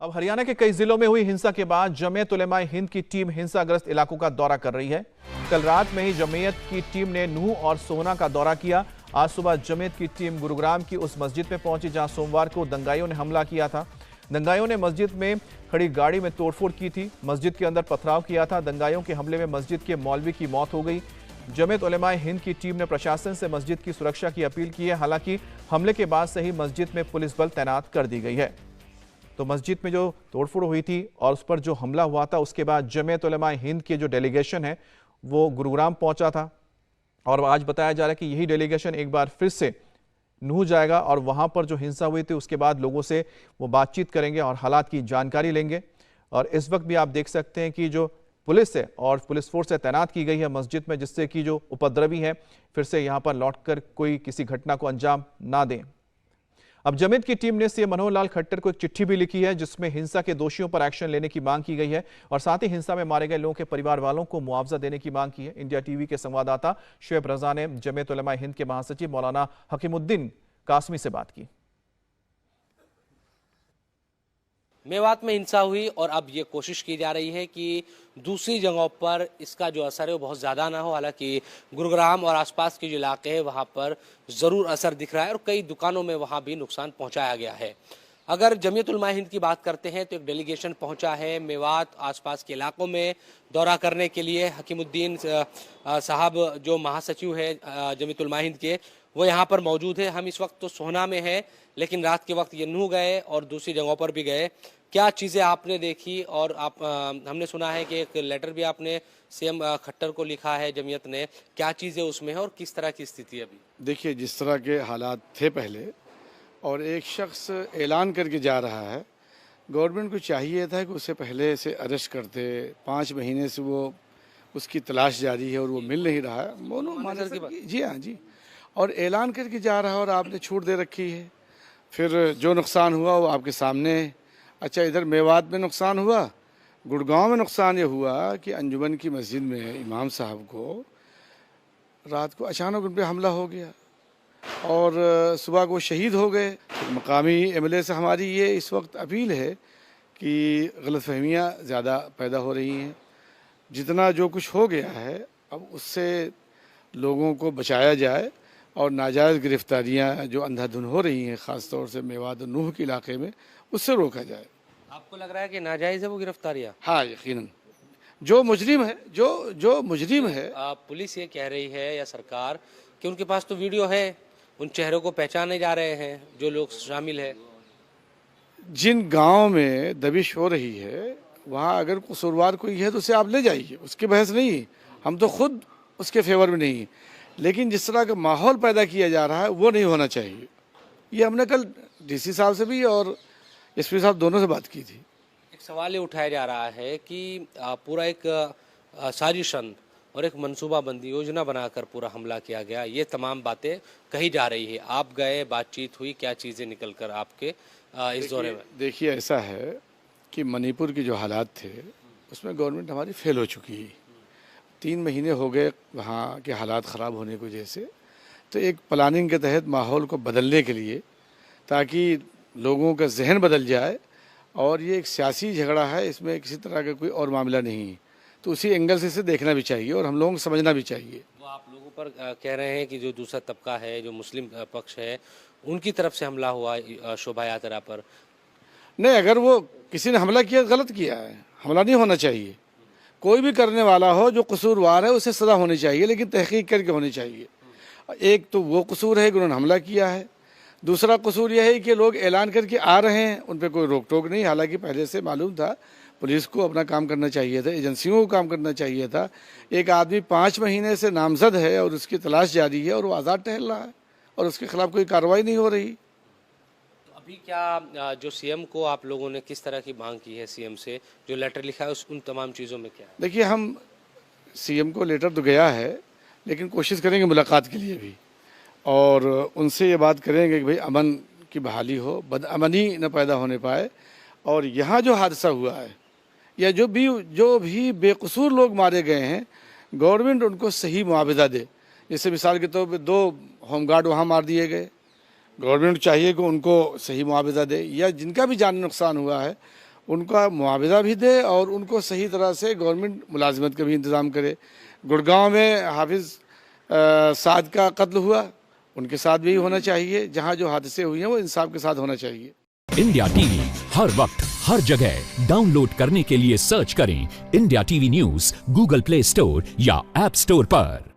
अब हरियाणा के कई जिलों में हुई हिंसा के बाद जमीयत उलेमा हिंद की टीम हिंसाग्रस्त इलाकों का दौरा कर रही है। कल रात में ही जमीयत की टीम ने नूह और सोहना का दौरा किया। आज सुबह जमीयत की टीम गुरुग्राम की उस मस्जिद में पहुंची जहां सोमवार को दंगाइयों ने हमला किया था। दंगाइयों ने मस्जिद में खड़ी गाड़ी में तोड़फोड़ की थी, मस्जिद के अंदर पथराव किया था। दंगाइयों के हमले में मस्जिद के मौलवी की मौत हो गई। जमीयत उलेमा हिंद की टीम ने प्रशासन से मस्जिद की सुरक्षा की अपील की है। हालांकि हमले के बाद से ही मस्जिद में पुलिस बल तैनात कर दी गई है। तो मस्जिद में जो तोड़फोड़ हुई थी और उस पर जो हमला हुआ था, उसके बाद जमीयत उलेमा हिंद की जो डेलीगेशन है वो गुरुग्राम पहुंचा था और आज बताया जा रहा है कि यही डेलीगेशन एक बार फिर से नूह जाएगा और वहां पर जो हिंसा हुई थी उसके बाद लोगों से वो बातचीत करेंगे और हालात की जानकारी लेंगे। और इस वक्त भी आप देख सकते हैं कि जो पुलिस है और पुलिस फोर्स है तैनात की गई है मस्जिद में, जिससे कि जो उपद्रवी है फिर से यहां पर लौटकर कोई किसी घटना को अंजाम ना दें। अब जमीयत की टीम ने सीएम मनोहर लाल खट्टर को एक चिट्ठी भी लिखी है जिसमें हिंसा के दोषियों पर एक्शन लेने की मांग की गई है और साथ ही हिंसा में मारे गए लोगों के परिवार वालों को मुआवजा देने की मांग की है। इंडिया टीवी के संवाददाता शुएब रजा ने जमीयत उलेमा हिंद के महासचिव मौलाना हकीमुद्दीन कासमी से बात की। मेवात में हिंसा हुई और अब ये कोशिश की जा रही है कि दूसरी जगहों पर इसका जो असर है वो बहुत ज़्यादा ना हो। हालांकि गुरुग्राम और आसपास के जो इलाके हैं वहाँ पर ज़रूर असर दिख रहा है और कई दुकानों में वहाँ भी नुकसान पहुँचाया गया है। अगर जमीयत उलेमा हिंद की बात करते हैं तो एक डेलीगेशन पहुंचा है मेवात आसपास के इलाकों में दौरा करने के लिए। हकीमुद्दीन साहब जो महासचिव है जमीयत उलेमा हिंद के, वो यहाँ पर मौजूद है। हम इस वक्त तो सोहना में हैं, लेकिन रात के वक्त ये नूह गए और दूसरी जगहों पर भी गए। क्या चीज़ें आपने देखी? और आप हमने सुना है कि एक लेटर भी आपने सीएम खट्टर को लिखा है जमीयत ने, क्या चीज़ें उसमें है और किस तरह की स्थिति है अभी? देखिए, जिस तरह के हालात थे पहले और एक शख्स ऐलान करके जा रहा है, गवर्नमेंट को चाहिए था कि उसे पहले से अरेस्ट करते। 5 महीने से वो उसकी तलाश जारी है और वो मिल नहीं रहा है। जी हाँ जी, और ऐलान करके जा रहा है और आपने छूट दे रखी है। फिर जो नुकसान हुआ वो आपके सामने है। अच्छा, इधर मेवात में नुकसान हुआ, गुड़गांव में नुकसान ये हुआ कि अंजुमन की मस्जिद में इमाम साहब को रात को अचानक उन पर हमला हो गया और सुबह को शहीद हो गए। मकामी एमएलए से हमारी ये इस वक्त अपील है कि गलतफहमियाँ ज़्यादा पैदा हो रही हैं। जितना जो कुछ हो गया है अब उससे लोगों को बचाया जाए और नाजायज़ गिरफ्तारियाँ जो अंधाधुन हो रही हैं ख़ास तौर से मेवात और नूह के इलाके में, उससे रोका जाए। आपको लग रहा है कि नाजायज़ है वो गिरफ्तारियाँ? हाँ, यकीनन जो मुजरिम है जो मुजरिम है। पुलिस ये कह रही है या सरकार कि उनके पास तो वीडियो है, उन चेहरों को पहचाने जा रहे हैं जो लोग शामिल है। जिन गांव में दबिश हो रही है वहाँ अगर कसूरवार कोई है तो उसे आप ले जाइए, उसकी बहस नहीं, हम तो खुद उसके फेवर में नहीं। लेकिन जिस तरह का माहौल पैदा किया जा रहा है वो नहीं होना चाहिए। ये हमने कल डीसी साहब से भी और एसपी साहब दोनों से बात की थी। एक सवाल ये उठाया जा रहा है कि पूरा एक साजिशन और एक मनसूबाबंदी योजना बनाकर पूरा हमला किया गया, ये तमाम बातें कही जा रही है। आप गए, बातचीत हुई, क्या चीज़ें निकल कर आपके इस दौरे में? देखिए, ऐसा है कि मणिपुर के जो हालात थे उसमें गवर्नमेंट हमारी फेल हो चुकी है। 3 महीने हो गए वहाँ के हालात ख़राब होने की वजह से। तो एक प्लानिंग के तहत माहौल को बदलने के लिए, ताकि लोगों का जहन बदल जाए, और ये एक सियासी झगड़ा है, इसमें किसी तरह का कोई और मामला नहीं है, तो उसी एंगल से इसे देखना भी चाहिए और हम लोगों को समझना भी चाहिए। वो आप लोगों पर कह रहे हैं कि जो दूसरा तबका है, जो मुस्लिम पक्ष है, उनकी तरफ से हमला हुआ शोभा यात्रा पर? नहीं, अगर वो किसी ने हमला किया गलत किया है, हमला नहीं होना चाहिए। कोई भी करने वाला हो जो कसूरवार है उसे सज़ा होनी चाहिए, लेकिन तहकीक करके होनी चाहिए। एक तो वो कसूर है कि उन्होंने हमला किया है, दूसरा कसूर यह है कि लोग ऐलान करके आ रहे हैं, उन पर कोई रोक टोक नहीं। हालांकि पहले से मालूम था, पुलिस को अपना काम करना चाहिए था, एजेंसियों को काम करना चाहिए था। एक आदमी 5 महीने से नामजद है और उसकी तलाश जारी है और वो आज़ाद टहल रहा है और उसके खिलाफ कोई कार्रवाई नहीं हो रही। अभी क्या जो सीएम को आप लोगों ने किस तरह की मांग की है सीएम से, जो लेटर लिखा है उन तमाम चीज़ों में क्या है? देखिए, हम सीएम को लेटर तो गया है, लेकिन कोशिश करेंगे मुलाकात के लिए भी, और उनसे ये बात करेंगे कि भाई अमन की बहाली हो, बदअमनी न पैदा होने पाए। और यहाँ जो हादसा हुआ है या जो भी बेकसूर लोग मारे गए हैं, गवर्नमेंट उनको सही मुआवजा दे। जैसे मिसाल के तौर पे 2 होमगार्ड वहाँ मार दिए गए, गवर्नमेंट चाहिए कि उनको सही मुआवजा दे, या जिनका भी जानी नुकसान हुआ है उनका मुआवजा भी दे और उनको सही तरह से गवर्नमेंट मुलाजमत का भी इंतज़ाम करे। गुड़गांव में हाफिज़ साद का कत्ल हुआ, उनके साथ भी होना चाहिए। जहां जो हादसे हुए हैं वो इंसाफ के साथ होना चाहिए। इंडिया टीवी हर वक्त हर जगह डाउनलोड करने के लिए सर्च करें India TV news Google play store या ऐप स्टोर पर।